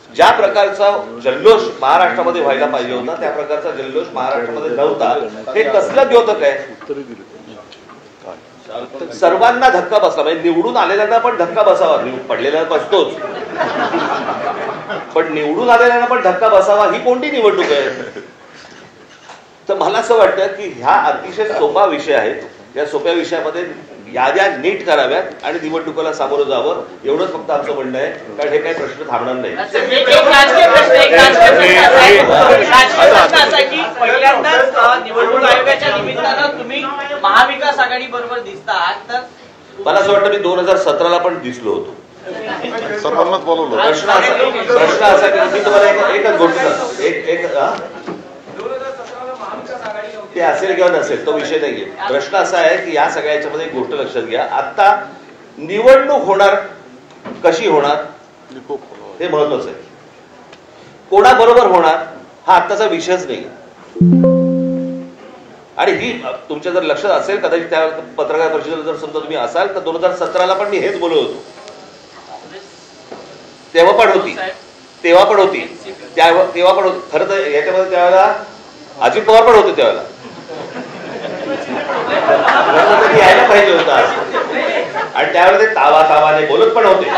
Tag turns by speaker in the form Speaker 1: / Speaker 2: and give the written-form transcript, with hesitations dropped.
Speaker 1: ज्या प्रकारचा जल्लोष महाराष्ट्रामध्ये व्हायला पाहिजे होता त्या प्रकारचा जल्लोष महाराष्ट्रामध्ये नव्हता. हे कसलं द्योतक आहे? सर्वांना धक्का बसला, म्हणजे निवडून आलेल्यांना पण धक्का बसावा, पडलेल्यांना बसतोच, पण निवडून आलेल्यांना पण धक्का बसावा ही कोणती निवडणूक आहे? तर मला असं वाटतं की ह्या अतिशय सोपा विषय आहे, या सोप्या विषयामध्ये याद्या नीट कराव्यात आणि निवडणुकीला सामोरं जावं, एवढंच फक्त आमचं म्हणणं आहे. कारण हे काही प्रश्न थांबणार नाही.
Speaker 2: निवडणूक आयोगाच्या निमित्तानं तुम्ही महाविकास आघाडी बरोबर दिसता आहात, तर
Speaker 1: मला असं वाटतं मी 2017ला पण दिसलो होतो.
Speaker 3: सर्वांनाच बोलवलं.
Speaker 1: प्रश्न असा की मी तुम्हाला एकच गोष्ट एक ते असेल किंवा नसेल तो विषय नाहीये. प्रश्न असा आहे की या सगळ्या याच्यामध्ये एक गोष्ट लक्षात घ्या, आता निवडणूक होणार कशी होणार हे महत्वाचं आहे. कोणाबरोबर होणार हा आत्ताचा विषयच नाही. आणि ही तुमच्या जर लक्षात असेल, कदाचित त्या पत्रकार परिषदेला जर समजा तुम्ही असाल, तर 2017ला पण मी हेच बोलत होतो. तेव्हा पण होती तेव्हा पण होती खरं तर याच्यामध्ये त्यावेळेला अजित पवार पण होते. त्यावेळेला यायला पाहिजे होता आणि त्यावेळेला ते तावाने बोलत पण होते.